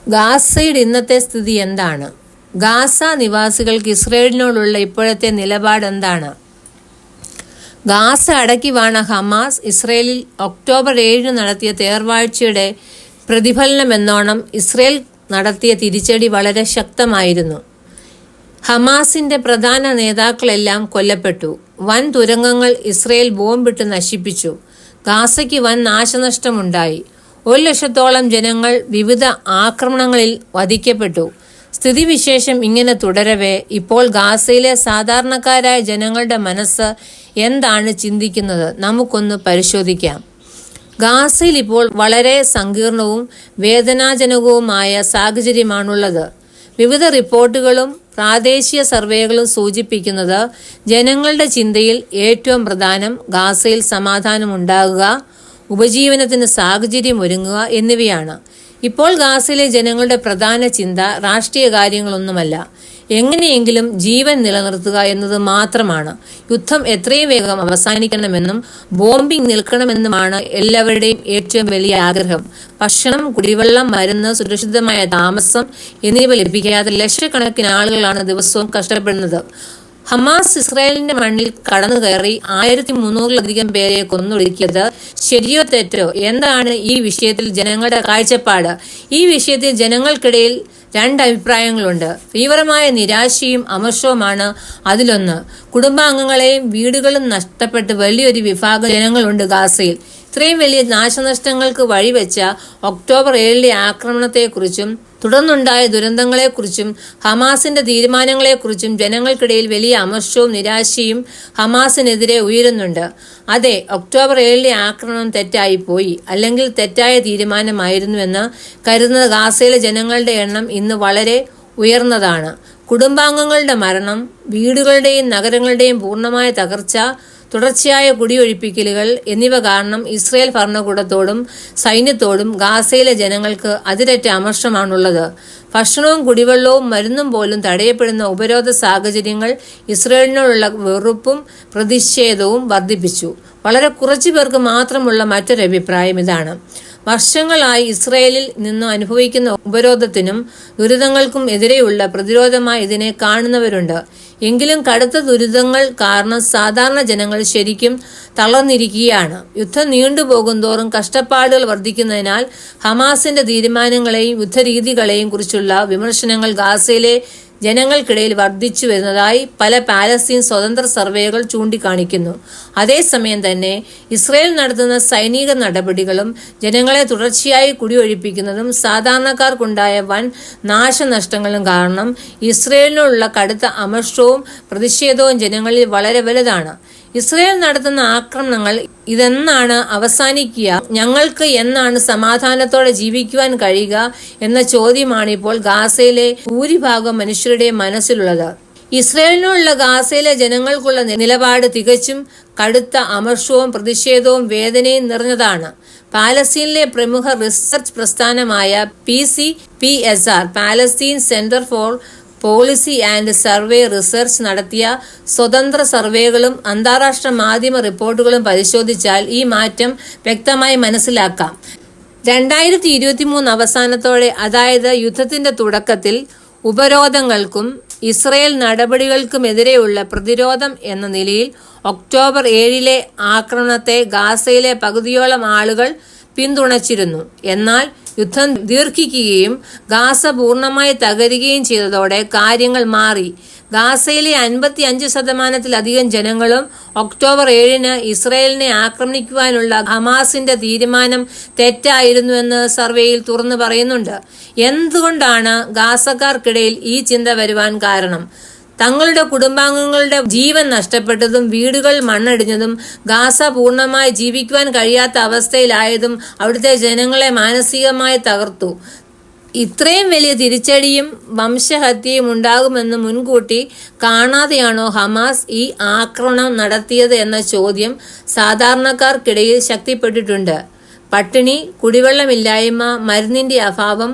ഗാസയുടെ ഇന്നത്തെ സ്ഥിതി എന്താണ്? ഗാസ നിവാസികൾക്ക് ഇസ്രയേലിനോടുള്ള ഇപ്പോഴത്തെ നിലപാട് എന്താണ്? ഗാസ അടക്കി വാണ ഹമാസ് ഇസ്രയേലിൽ ഒക്ടോബർ 7 നടത്തിയ തേർവാഴ്ചയുടെ പ്രതിഫലനമെന്നോണം ഇസ്രയേൽ നടത്തിയ തിരിച്ചടി വളരെ ശക്തമായിരുന്നു. ഹമാസിന്റെ പ്രധാന നേതാക്കളെല്ലാം കൊല്ലപ്പെട്ടു. വൻ തുരങ്കങ്ങൾ ഇസ്രയേൽ ബോംബിട്ട് നശിപ്പിച്ചു. ഗാസയ്ക്ക് വൻ നാശനഷ്ടമുണ്ടായി. 1,00,000-ഓളം ജനങ്ങൾ വിവിധ ആക്രമണങ്ങളിൽ വധിക്കപ്പെട്ടു. സ്ഥിതിവിശേഷം ഇങ്ങനെ തുടരവേ ഇപ്പോൾ ഗാസയിലെ സാധാരണക്കാരായ ജനങ്ങളുടെ മനസ്സ് എന്താണ് ചിന്തിക്കുന്നത് നമുക്കൊന്ന് പരിശോധിക്കാം. ഗാസയിൽ ഇപ്പോൾ വളരെ സങ്കീർണവും വേദനാജനകവുമായ സാഹചര്യമാണുള്ളത്. വിവിധ റിപ്പോർട്ടുകളും പ്രാദേശിക സർവേകളും സൂചിപ്പിക്കുന്നത് ജനങ്ങളുടെ ചിന്തയിൽ ഏറ്റവും പ്രധാനം ഗാസയിൽ സമാധാനമുണ്ടാകുക, ഉപജീവനത്തിന് സാഹചര്യം ഒരുങ്ങുക എന്നിവയാണ്. ഇപ്പോൾ ഗാസയിലെ ജനങ്ങളുടെ പ്രധാന ചിന്ത രാഷ്ട്രീയ കാര്യങ്ങളൊന്നുമല്ല, എങ്ങനെയെങ്കിലും ജീവൻ നിലനിർത്തുക എന്നത് മാത്രമാണ്. യുദ്ധം എത്രയും വേഗം അവസാനിക്കണമെന്നും ബോംബിംഗ് നിൽക്കണമെന്നുമാണ് എല്ലാവരുടെയും ഏറ്റവും വലിയ ആഗ്രഹം. ഭക്ഷണം, കുടിവെള്ളം, മരുന്ന്, സുരക്ഷിതമായ താമസം എന്നിവ ലഭിക്കാതെ ലക്ഷക്കണക്കിന് ആളുകളാണ് ദിവസവും കഷ്ടപ്പെടുന്നത്. ഹമാസ് ഇസ്രായേലിന്റെ മണ്ണിൽ കടന്നു കയറി 1300-ലധികം പേരെ കൊന്നൊടുക്കിയത് ശരിയോ തെറ്റോ? എന്താണ് ഈ വിഷയത്തിൽ ജനങ്ങളുടെ കാഴ്ചപ്പാട്? ഈ വിഷയത്തിൽ ജനങ്ങൾക്കിടയിൽ രണ്ട് അഭിപ്രായങ്ങളുണ്ട്. തീവ്രമായ നിരാശയും അമർഷവുമാണ് അതിലൊന്ന്. കുടുംബാംഗങ്ങളെയും വീടുകളും നഷ്ടപ്പെട്ട് വലിയൊരു വിഭാഗം ജനങ്ങളുണ്ട് ഗാസയിൽ. ഇത്രയും വലിയ നാശനഷ്ടങ്ങൾക്ക് വഴിവെച്ച ഒക്ടോബർ 7 ആക്രമണത്തെക്കുറിച്ചും തുടർന്നുണ്ടായ ദുരന്തങ്ങളെക്കുറിച്ചും ഹമാസിന്റെ തീരുമാനങ്ങളെക്കുറിച്ചും ജനങ്ങൾക്കിടയിൽ വലിയ അമർഷവും നിരാശയും ഹമാസിനെതിരെ ഉയരുന്നുണ്ട്. അതെ, ഒക്ടോബർ 7 ആക്രമണം തെറ്റായിപ്പോയി, അല്ലെങ്കിൽ തെറ്റായ തീരുമാനമായിരുന്നുവെന്ന് കരുതുന്ന ഗാസയിലെ ജനങ്ങളുടെ എണ്ണം ഇന്ന് വളരെ ഉയർന്നതാണ്. കുടുംബാംഗങ്ങളുടെ മരണം, വീടുകളുടെയും നഗരങ്ങളുടെയും പൂർണ്ണമായ തകർച്ച, തുടർച്ചയായ കുടിയൊഴിപ്പിക്കലുകൾ എന്നിവ കാരണം ഇസ്രയേൽ ഭരണകൂടത്തോടും സൈന്യത്തോടും ഗാസയിലെ ജനങ്ങൾക്ക് അതിരറ്റ അമർഷമാണുള്ളത്. ഭക്ഷണവും കുടിവെള്ളവും മരുന്നും പോലും തടയപ്പെടുന്ന ഉപരോധ സാഹചര്യങ്ങൾ ഇസ്രയേലിനോടുള്ള വെറുപ്പും പ്രതിഷേധവും വർദ്ധിപ്പിച്ചു. വളരെ കുറച്ചു പേർക്ക് മാത്രമുള്ള മറ്റൊരു അഭിപ്രായം ഇതാണ്. വർഷങ്ങളായി ഇസ്രയേലിൽ നിന്ന് അനുഭവിക്കുന്ന ഉപരോധത്തിനും ദുരിതങ്ങൾക്കും എതിരെയുള്ള പ്രതിരോധമായി ഇതിനെ കാണുന്നവരുണ്ട്. എങ്കിലും കടുത്ത ദുരിതങ്ങൾ കാരണം സാധാരണ ജനങ്ങൾ ശരിക്കും തളർന്നിരിക്കുകയാണ്. യുദ്ധം നീണ്ടുപോകുന്തോറും കഷ്ടപ്പാടുകൾ വർദ്ധിക്കുന്നതിനാൽ ഹമാസിന്റെ തീരുമാനങ്ങളെയും യുദ്ധരീതികളെയും കുറിച്ചുള്ള വിമർശനങ്ങൾ ഗാസയിലെ ജനങ്ങൾക്കിടയിൽ വർദ്ധിച്ചു വരുന്നതായി പല പാലസ്തീൻ സ്വതന്ത്ര സർവേകൾ ചൂണ്ടിക്കാണിക്കുന്നു. അതേസമയം തന്നെ ഇസ്രയേൽ നടത്തുന്ന സൈനിക നടപടികളും ജനങ്ങളെ തുടർച്ചയായി കുടിയൊഴിപ്പിക്കുന്നതും സാധാരണക്കാർക്കുണ്ടായ വൻ നാശനഷ്ടങ്ങളും കാരണം ഇസ്രയേലിനോടുള്ള കടുത്ത അമർഷവും പ്രതിഷേധവും ജനങ്ങളിൽ വളരെ വലുതാണ്. ഇസ്രയേൽ നടത്തുന്ന ആക്രമണങ്ങൾ ഇതെന്നാണ് അവസാനിക്കുക, ഞങ്ങൾക്ക് എന്നാണ് സമാധാനത്തോടെ ജീവിക്കുവാൻ കഴിയുക എന്ന ചോദ്യമാണ് ഇപ്പോൾ ഗാസയിലെ ഭൂരിഭാഗം മനുഷ്യരുടെയും മനസ്സിലുള്ളത്. ഇസ്രയേലിനോടുള്ള ഗാസയിലെ ജനങ്ങൾക്കുള്ള നിലപാട് തികച്ചും കടുത്ത അമർഷവും പ്രതിഷേധവും വേദനയും നിറഞ്ഞതാണ്. പാലസ്തീനിലെ പ്രമുഖ റിസർച്ച് പ്രസ്ഥാനമായ PCPSR Palestine centre for policy and survey research നടത്തിയ സ്വതന്ത്ര സർവേകളും അന്താരാഷ്ട്ര മാധ്യമ റിപ്പോർട്ടുകളും പരിശോധിച്ചാൽ ഈ മാറ്റം വ്യക്തമായി മനസ്സിലാക്കാം. 2023 അവസാനത്തോടെ, അതായത് യുദ്ധത്തിന്റെ തുടക്കത്തിൽ, ഉപരോധങ്ങൾക്കും ഇസ്രയേൽ നടപടികൾക്കുമെതിരെയുള്ള പ്രതിരോധം എന്ന നിലയിൽ ഒക്ടോബർ 7 ആക്രമണത്തെ ഗാസയിലെ പകുതിയോളം ആളുകൾ പിന്തുണച്ചിരുന്നു. എന്നാൽ യുദ്ധം ദീർഘിക്കുകയും ഗാസ പൂർണ്ണമായി തകരുകയും ചെയ്തതോടെ കാര്യങ്ങൾ മാറി. ഗാസയിലെ 55%-ലധികം ജനങ്ങളും ഒക്ടോബർ 7 ഇസ്രയേലിനെ ആക്രമിക്കുവാനുള്ള ഹമാസിന്റെ തീരുമാനം തെറ്റായിരുന്നുവെന്ന് സർവേയിൽ തുറന്നു പറയുന്നുണ്ട്. എന്തുകൊണ്ടാണ് ഗാസക്കാർക്കിടയിൽ ഈ ചിന്ത വരുവാൻ കാരണം? തങ്ങളുടെ കുടുംബാംഗങ്ങളുടെ ജീവൻ നഷ്ടപ്പെട്ടതും വീടുകൾ മണ്ണടിഞ്ഞതും ഗാസ പൂർണ്ണമായി ജീവിക്കുവാൻ കഴിയാത്ത അവസ്ഥയിലായതും അവിടുത്തെ ജനങ്ങളെ മാനസികമായി തകർത്തു. ഇത്രയും വലിയ തിരിച്ചടിയും വംശഹത്യയും ഉണ്ടാകുമെന്ന് മുൻകൂട്ടി കാണാതെയാണോ ഹമാസ് ഈ ആക്രമണം നടത്തിയത് എന്ന ചോദ്യം സാധാരണക്കാർക്കിടയിൽ ശക്തിപ്പെട്ടിട്ടുണ്ട്. പട്ടിണി, കുടിവെള്ളമില്ലായ്മ, മരുന്നിന്റെ അഭാവം,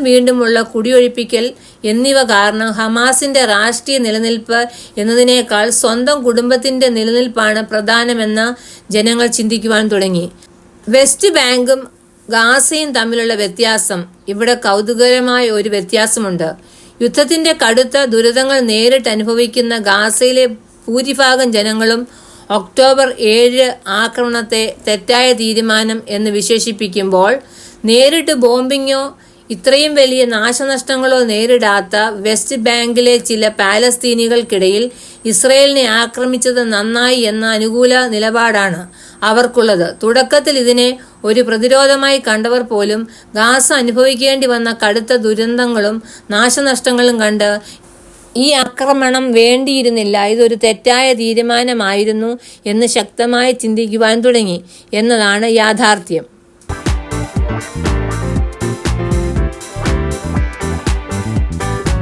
വീണ്ടുമുള്ള കുടിയൊഴിപ്പിക്കൽ എന്നിവ കാരണം ഹമാസിന്റെ രാഷ്ട്രീയ നിലനിൽപ്പ് എന്നതിനേക്കാൾ സ്വന്തം കുടുംബത്തിന്റെ നിലനിൽപ്പാണ് പ്രധാനമെന്ന് ജനങ്ങൾ ചിന്തിക്കുവാൻ തുടങ്ങി. വെസ്റ്റ് ബാങ്കും ഗാസയും തമ്മിലുള്ള വ്യത്യാസം. ഇവിടെ കൗതുകകരമായ ഒരു വ്യത്യാസമുണ്ട്. യുദ്ധത്തിന്റെ കടുത്ത ദുരിതങ്ങൾ നേരിട്ട് അനുഭവിക്കുന്ന ഗാസയിലെ ഭൂരിഭാഗം ജനങ്ങളും ഒക്ടോബർ 7 ആക്രമണത്തെ തെറ്റായ തീരുമാനം എന്ന് വിശേഷിപ്പിക്കുമ്പോൾ, നേരിട്ട് ബോംബിങ്ങോ ഇത്രയും വലിയ നാശനഷ്ടങ്ങളോ നേരിടാത്ത വെസ്റ്റ് ബാങ്കിലെ ചില പാലസ്തീനികൾക്കിടയിൽ ഇസ്രയേലിനെ ആക്രമിച്ചത് നന്നായി എന്ന അനുകൂല നിലപാടാണ് അവർക്കുള്ളത്. തുടക്കത്തിൽ ഇതിനെ ഒരു പ്രതിരോധമായി കണ്ടവർ പോലും ഗാസ അനുഭവിക്കേണ്ടി വന്ന കടുത്ത ദുരന്തങ്ങളും നാശനഷ്ടങ്ങളും കണ്ട് ഈ ആക്രമണം വേണ്ടിയിരുന്നില്ല, ഇതൊരു തെറ്റായ തീരുമാനമായിരുന്നു എന്ന് ശക്തമായി ചിന്തിക്കുവാൻ തുടങ്ങി എന്നതാണ് യാഥാർത്ഥ്യം.